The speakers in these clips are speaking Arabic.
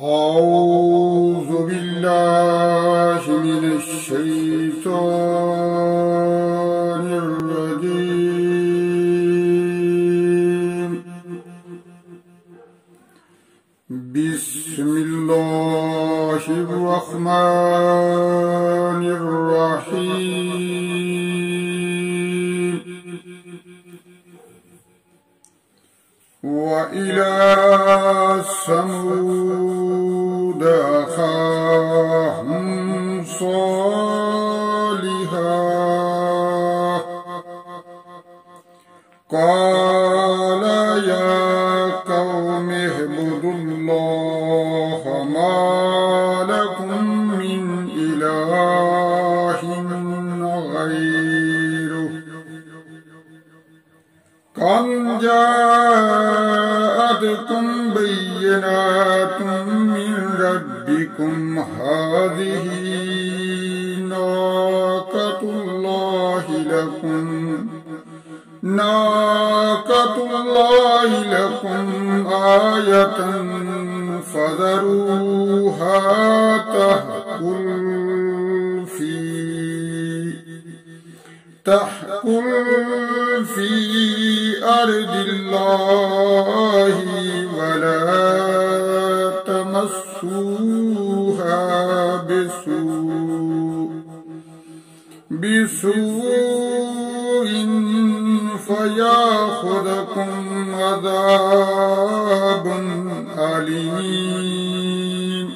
أعوذ بالله من الشيطان الرجيم. بسم الله الرحمن الرحيم. وإلى ثمود أخاهم صالحا قال يا قوم اعبدوا الله ما لكم من إله غيره قد جاءتكم بينات من ربكم هذه ناقة الله لكم آية فذروها تأكل في أرض الله ولا تمسوها بسوء فيأخذكم عذاب أليم.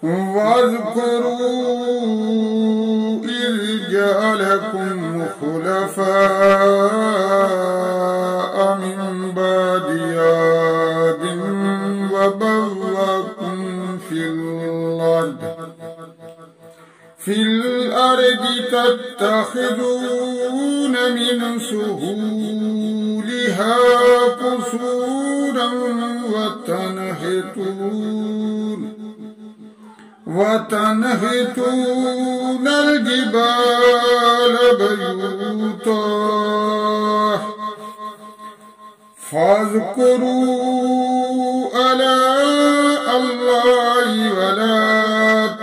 واذكروا إذ جعلكم خلفاء من بعد عاد وبوأكم في الأرض تتخذون من سهولها قصورا وتنحتون الجبال بيوتا فاذكروا آلاء الله ولا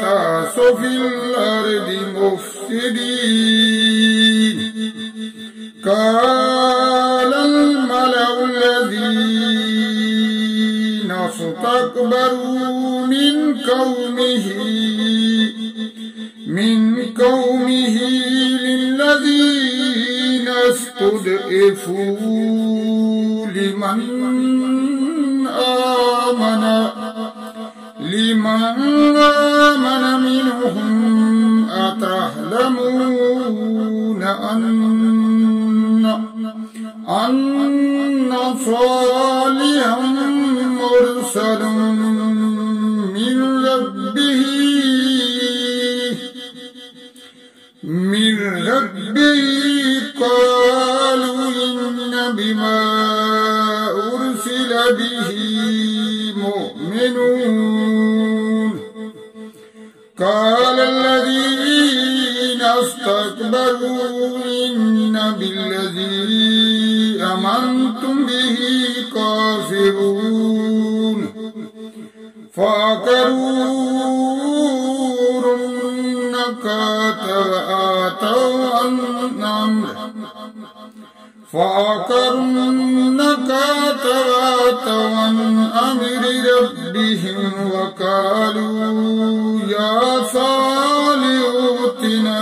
تعثوا في الأرض مفسدين. قال الملأ الذين استكبروا من قومه للذين استضعفوا لمن آمن منهم أتعلمون أن صالحا مرسل من ربه قالوا إن بما أرسل به مؤمنون. قال الذين استكبروا إن بالذي آمنتم به كافرون. فعقروا الناقة وعتوا عن أمر ربهم وقالوا يا صالح ائتنا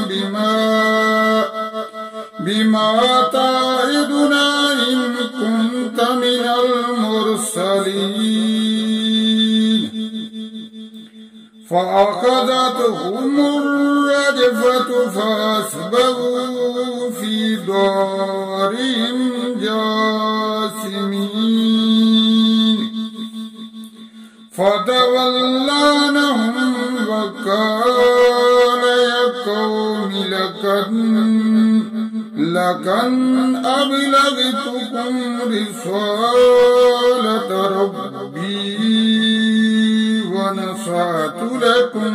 بما تعدنا إن كنت من المرسلين. فأخذتهم الرجفة فأصبحوا في دارهم جاثمين. فتولى عنهم وقال يا قوم لقد أبلغتكم رسالة ربي ونصحت لكم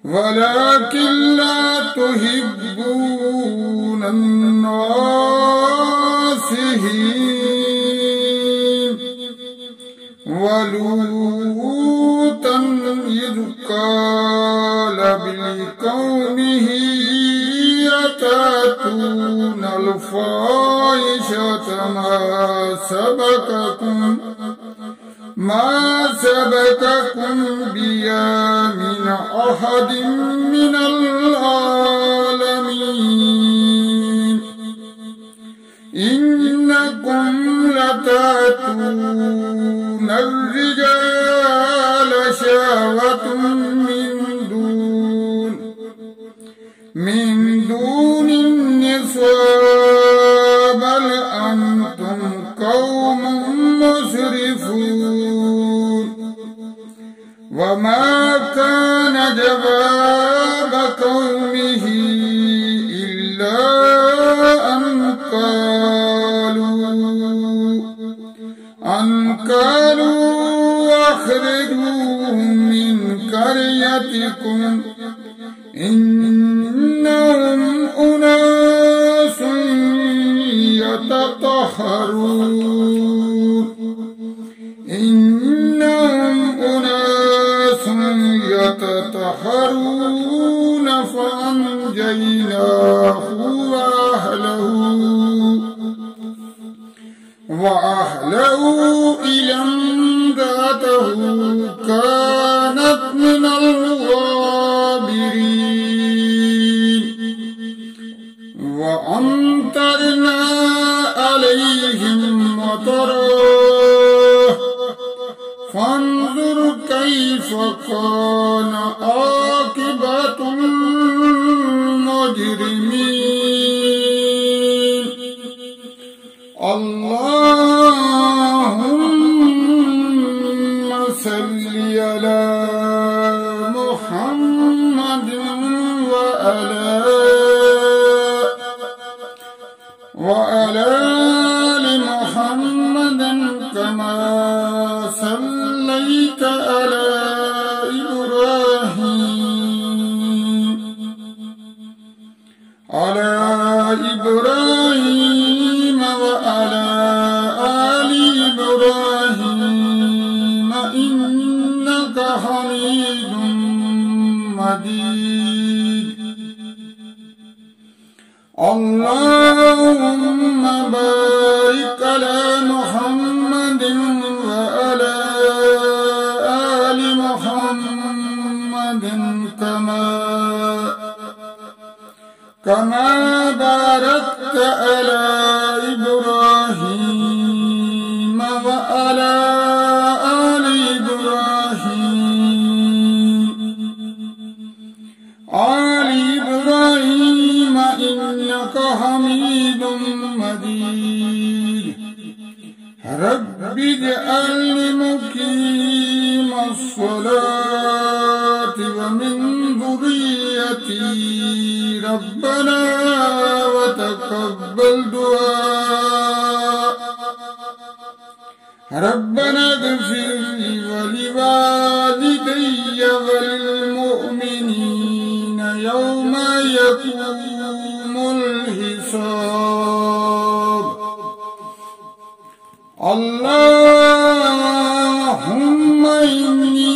ولكن لا تحبون الناصحين ولوطا إذ قال لقومه أتأتون الفاحشة ما سبقكم بها من أحد من العالمين إنكم لتأتون الرجال شهوة من دون النساء بل أنتم قوم مسرفون وما كان جواب قومه إلا أن قالوا أخرجوهم من قريتكم إنهم أناس يتطهرون فأنجيناه وأهله إلا امرأته كانت من الغابرين وأمطرنا عليهم مطرا فانظر كيف كان عاقبة المجرمين اللهم صل على محمد وعلى آل محمد كما صليت على إبراهيم وعلى آل إبراهيم إنك حميد مجيد اللهم بارك على محمد وعلى آل محمد كما باركت على إبراهيم وعلى آل إبراهيم إنك حميد مجيد رب اجعلني مقيم الصلاة ومن ذريتي ربنا وتقبل دعاء ربنا اغفر لي ولوالدي والمؤمنين يوم يقوم الحساب اللهم إني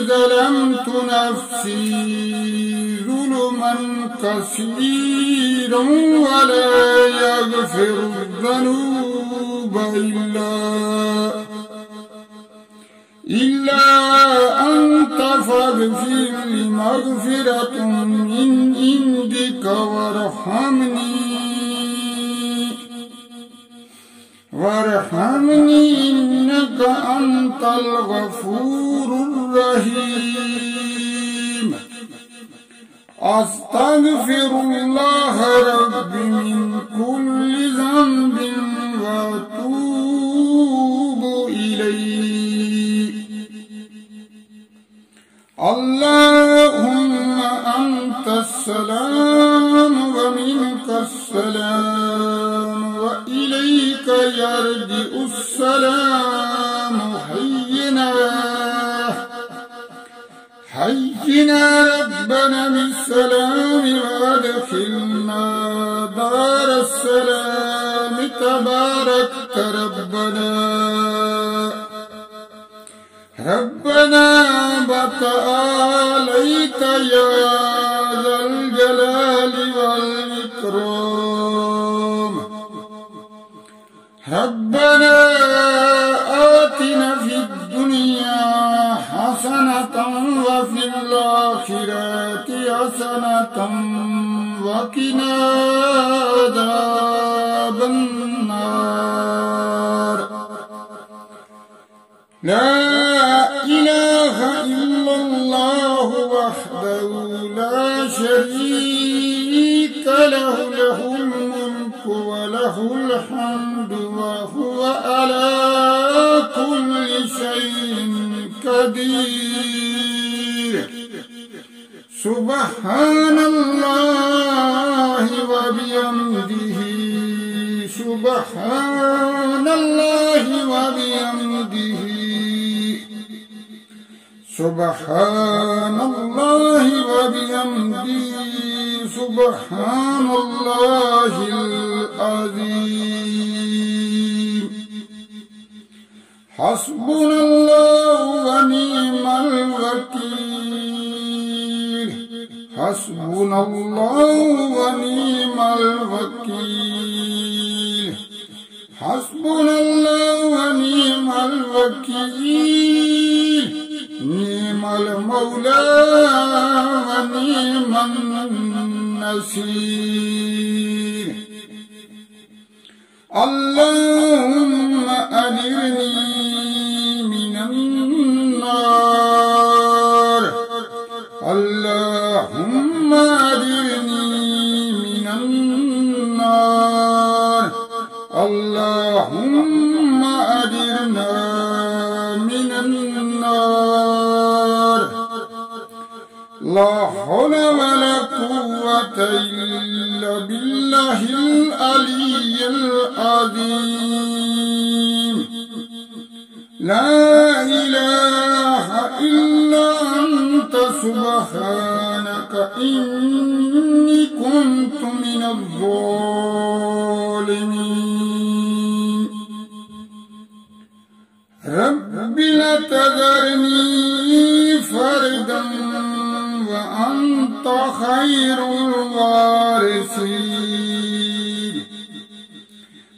ظلمت نفسي ظلما كثيرا ولا يغفر الذنوب إلا أنت فاغفر لي مغفرة من عندك وارحمني إنك أنت الغفور الرحيم أستغفر الله ربي من كل ذنب وأتوب إليه اللهم أنت السلام ومنك السلام وإليك يرجع السلام حينا ربنا بالسلام وادخلنا وأدخلنا دار السلام تباركت ربنا وتعاليت يا ذا الجلال والإكرام ربنا آتنا في الدنيا حسنة وفي الآخرة حسنة وقنا عذاب النار لا إله إلا الله وحده لا شريك له له الملك وله الحمد وهو على كل شيء قدير سبحان الله وبحمده سبحان الله وبحمده سبحان الله وبحمده سبحان الله العظيم حسبنا الله ونعم الوكيل حسبنا الله ونعم الوكيل حسبنا الله ونعم الوكيل نعم المولى ونعم النصير اللهم أجرني من النار اللهم أجرني من النار اللهم أجرنا من النار لا حول ولا قوة إلا بالله العلي العظيم لا إله إلا أنت سبحانك إني كنت من الظالمين رب لا تذرني فردا وأنت خير الوارثين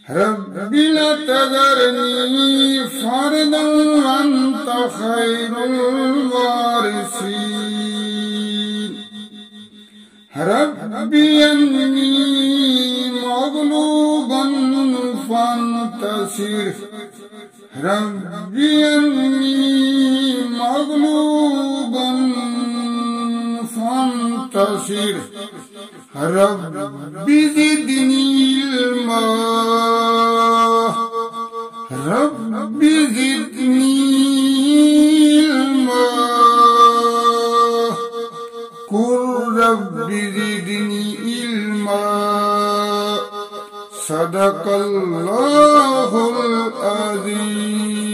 رب لا تذرني فردا وأنت خير الوارثين ربي إني مغلوب فانتصر ربي إني مغلوب فانتصر رب زدني علما رب زدني علما قل رب زدني علما صدق الله العظيم